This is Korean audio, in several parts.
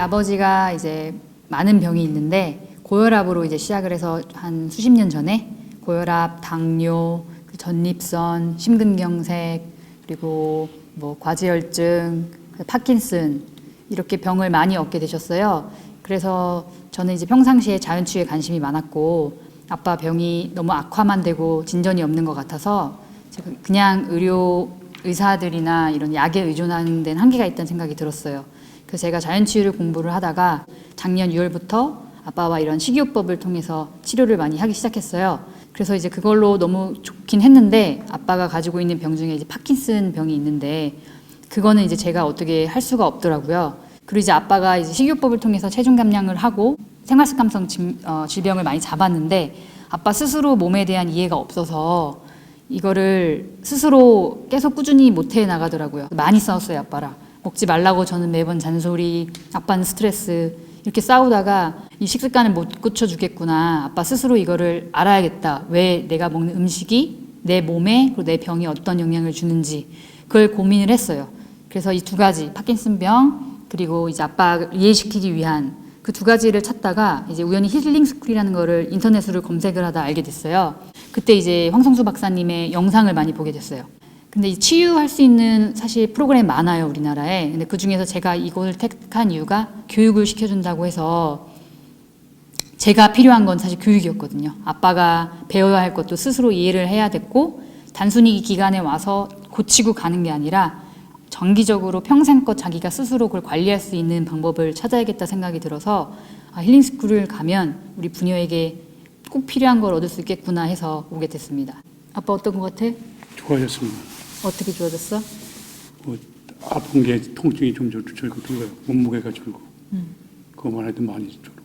아버지가 이제 많은 병이 있는데 고혈압으로 이제 시작을 해서 한 수십 년 전에 고혈압, 당뇨, 전립선, 심근경색, 그리고 뭐 과지혈증, 파킨슨 이렇게 병을 많이 얻게 되셨어요. 그래서 저는 이제 평상시에 자연치유에 관심이 많았고 아빠 병이 너무 악화만 되고 진전이 없는 것 같아서 제가 그냥 의사들이나 이런 약에 의존하는 데는 한계가 있다는 생각이 들었어요. 그래서 제가 자연치유를 공부를 하다가 작년 6월부터 아빠와 이런 식이요법을 통해서 치료를 많이 하기 시작했어요. 그래서 이제 그걸로 너무 좋긴 했는데 아빠가 가지고 있는 병 중에 이제 파킨슨 병이 있는데 그거는 이제 제가 어떻게 할 수가 없더라고요. 그리고 이제 아빠가 이제 식이요법을 통해서 체중 감량을 하고 생활습관성 질병을 많이 잡았는데 아빠 스스로 몸에 대한 이해가 없어서 이거를 스스로 계속 꾸준히 못해 나가더라고요. 많이 싸웠어요, 아빠랑. 먹지 말라고 저는 매번 잔소리, 아빠는 스트레스 이렇게 싸우다가 이 식습관을 못 고쳐주겠구나. 아빠 스스로 이거를 알아야겠다. 왜 내가 먹는 음식이 내 몸에 그리고 내 병에 어떤 영향을 주는지 그걸 고민을 했어요. 그래서 이 두 가지 파킨슨병 그리고 이제 아빠를 이해시키기 위한 그 두 가지를 찾다가 이제 우연히 힐링 스쿨이라는 거를 인터넷으로 검색을 하다 알게 됐어요. 그때 이제 황성수 박사님의 영상을 많이 보게 됐어요. 근데 이 치유할 수 있는 사실 프로그램 많아요, 우리나라에. 근데 그 중에서 제가 이걸 택한 이유가 교육을 시켜준다고 해서 제가 필요한 건 사실 교육이었거든요. 아빠가 배워야 할 것도 스스로 이해를 해야 됐고 단순히 이 기간에 와서 고치고 가는 게 아니라 정기적으로 평생껏 자기가 스스로 그걸 관리할 수 있는 방법을 찾아야겠다 생각이 들어서 힐링스쿨을 가면 우리 부녀에게 꼭 필요한 걸 얻을 수 있겠구나 해서 오게 됐습니다. 아빠 어떤 것 같아? 좋아졌습니다. 어떻게 좋아졌어? 아픈 게 통증이 좀 줄고 몸무게가 줄고 그것만 해도 많이 줄고.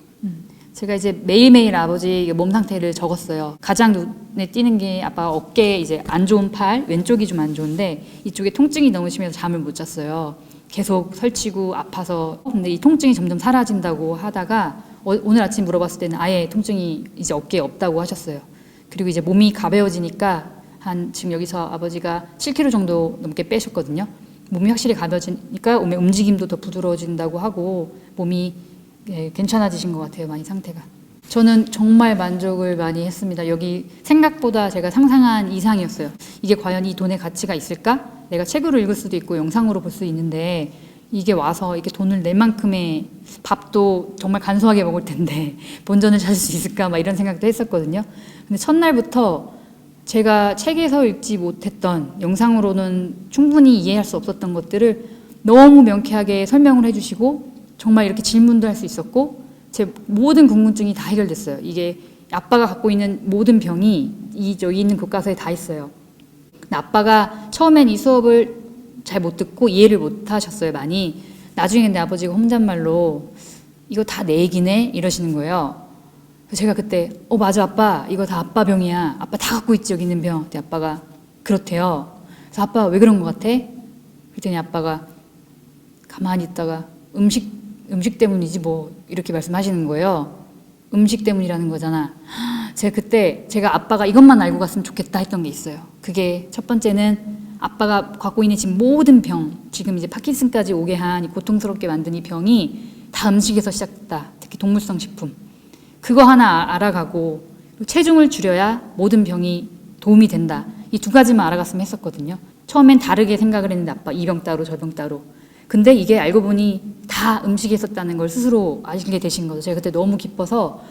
제가 이제 매일매일 아버지 몸 상태를 적었어요. 가장 눈에 띄는 게 아빠 어깨에 이제 안 좋은 팔, 왼쪽이 좀 안 좋은데 이쪽에 통증이 너무 심해서 잠을 못 잤어요. 계속 설치고 아파서. 근데 이 통증이 점점 사라진다고 하다가 오늘 아침 물어봤을 때는 아예 통증이 이제 어깨에 없다고 하셨어요. 그리고 이제 몸이 가벼워지니까 지금 여기서 아버지가 7kg 정도 넘게 빼셨거든요. 몸이 확실히 가벼워지니까 움직임도 더 부드러워진다고 하고 몸이 괜찮아지신 것 같아요. 많이 상태가. 저는 정말 만족을 많이 했습니다. 여기 생각보다 제가 상상한 이상이었어요. 이게 과연 이 돈의 가치가 있을까? 내가 책으로 읽을 수도 있고 영상으로 볼 수 있는데 이게 와서 이렇게 돈을 낼 만큼의 밥도 정말 간소하게 먹을 텐데 본전을 찾을 수 있을까? 막 이런 생각도 했었거든요. 근데 첫날부터 제가 책에서 읽지 못했던 영상으로는 충분히 이해할 수 없었던 것들을 너무 명쾌하게 설명을 해주시고 정말 이렇게 질문도 할 수 있었고 제 모든 궁금증이 다 해결됐어요. 이게 아빠가 갖고 있는 모든 병이 여기 있는 교과서에 다 있어요. 근데 아빠가 처음엔 이 수업을 잘 못 듣고 이해를 못 하셨어요, 많이. 나중에 내 아버지가 혼잣말로 이거 다 내 얘기네? 이러시는 거예요. 제가 그때 맞아 아빠 이거 다 아빠 병이야. 아빠 다 갖고 있지 여기 있는 병. 그때 아빠가 그렇대요. 그래서 아빠 왜 그런 것 같아? 그랬더니 아빠가 가만히 있다가 음식 때문이지 뭐 이렇게 말씀하시는 거예요. 음식 때문이라는 거잖아. 제가 아빠가 이것만 알고 갔으면 좋겠다 했던 게 있어요. 그게 첫 번째는 아빠가 갖고 있는 지금 모든 병, 지금 이제 파킨슨까지 오게 한 고통스럽게 만든 이 병이 다 음식에서 시작됐다. 특히 동물성 식품. 그거 하나 알아가고 체중을 줄여야 모든 병이 도움이 된다. 이 두 가지만 알아갔으면 했었거든요. 처음엔 다르게 생각을 했는데 아빠 이 병 따로 저 병 따로. 근데 이게 알고 보니 다 음식에 있었다는 걸 스스로 알게 되신 거죠. 제가 그때 너무 기뻐서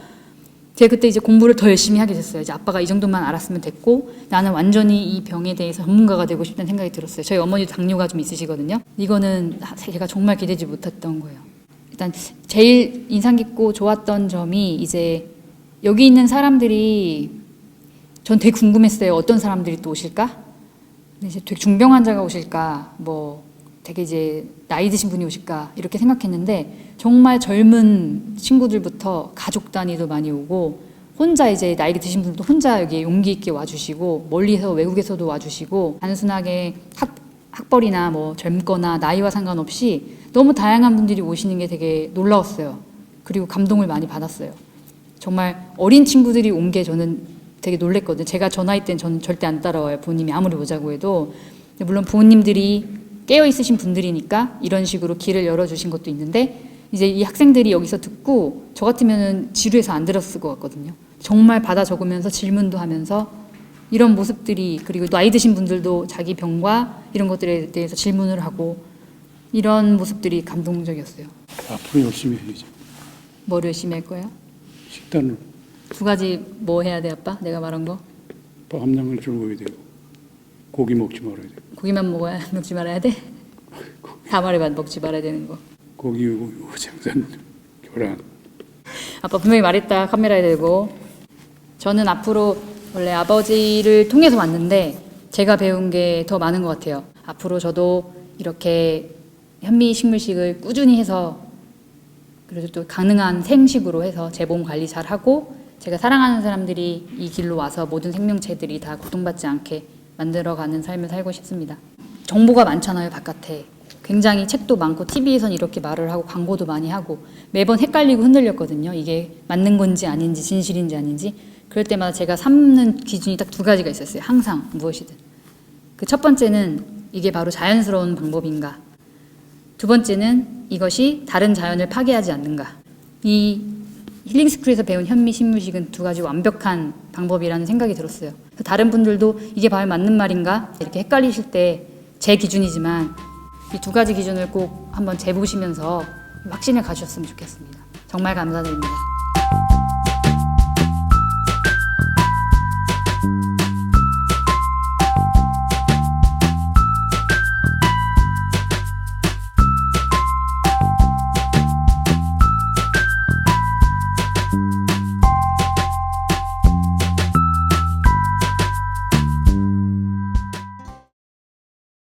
제가 그때 이제 공부를 더 열심히 하게 됐어요. 이제 아빠가 이 정도만 알았으면 됐고 나는 완전히 이 병에 대해서 전문가가 되고 싶다는 생각이 들었어요. 저희 어머니도 당뇨가 좀 있으시거든요. 이거는 제가 정말 기대지 못했던 거예요. 일단 제일 인상 깊고 좋았던 점이 이제 여기 있는 사람들이 전 되게 궁금했어요. 어떤 사람들이 또 오실까? 이제 되게 중병 환자가 오실까? 뭐 되게 이제 나이 드신 분이 오실까? 이렇게 생각했는데 정말 젊은 친구들부터 가족 단위도 많이 오고 혼자 이제 나이 드신 분들도 혼자 여기 용기 있게 와주시고 멀리서 외국에서도 와주시고 단순하게 학벌이나 뭐 젊거나 나이와 상관없이 너무 다양한 분들이 오시는 게 되게 놀라웠어요. 그리고 감동을 많이 받았어요. 정말 어린 친구들이 온 게 저는 되게 놀랬거든요. 제가 저 나이 때는 저는 절대 안 따라와요. 부모님이 아무리 오자고 해도. 물론 부모님들이 깨어있으신 분들이니까 이런 식으로 길을 열어주신 것도 있는데 이제 이 학생들이 여기서 듣고 저 같으면은 지루해서 안 들었을 것 같거든요. 정말 받아 적으면서 질문도 하면서 이런 모습들이, 그리고 나이 드신 분들도 자기 병과 이런 것들에 대해서 질문을 하고 이런 모습들이 감동적이었어요. 앞으로 열심히 해야죠. 뭘 열심히 할 거예요? 식단을 두 가지 뭐 해야 돼, 아빠? 내가 말한 거? 또 함량을 줄여야 되고 고기 먹지 말아야 돼. 고기만 먹지 말아야 돼? 다 말해봐, 먹지 말아야 되는 거. 고기, 생선, 계란. 아빠 분명히 말했다, 카메라에 대고. 저는 앞으로 원래 아버지를 통해서 왔는데 제가 배운 게 더 많은 것 같아요. 앞으로 저도 이렇게 현미식물식을 꾸준히 해서, 그래도 또 가능한 생식으로 해서 제 몸 관리 잘 하고, 제가 사랑하는 사람들이 이 길로 와서 모든 생명체들이 다 고통받지 않게 만들어가는 삶을 살고 싶습니다. 정보가 많잖아요, 바깥에. 굉장히 책도 많고 TV에선 이렇게 말을 하고 광고도 많이 하고 매번 헷갈리고 흔들렸거든요. 이게 맞는 건지 아닌지, 진실인지 아닌지. 그럴 때마다 제가 삼는 기준이 딱 두 가지가 있었어요. 항상 무엇이든. 그 첫 번째는 이게 바로 자연스러운 방법인가. 두 번째는 이것이 다른 자연을 파괴하지 않는가. 이 힐링스쿨에서 배운 현미식물식은 두 가지 완벽한 방법이라는 생각이 들었어요. 다른 분들도 이게 과연 맞는 말인가? 이렇게 헷갈리실 때 제 기준이지만 이 두 가지 기준을 꼭 한번 재보시면서 확신을 가지셨으면 좋겠습니다. 정말 감사드립니다.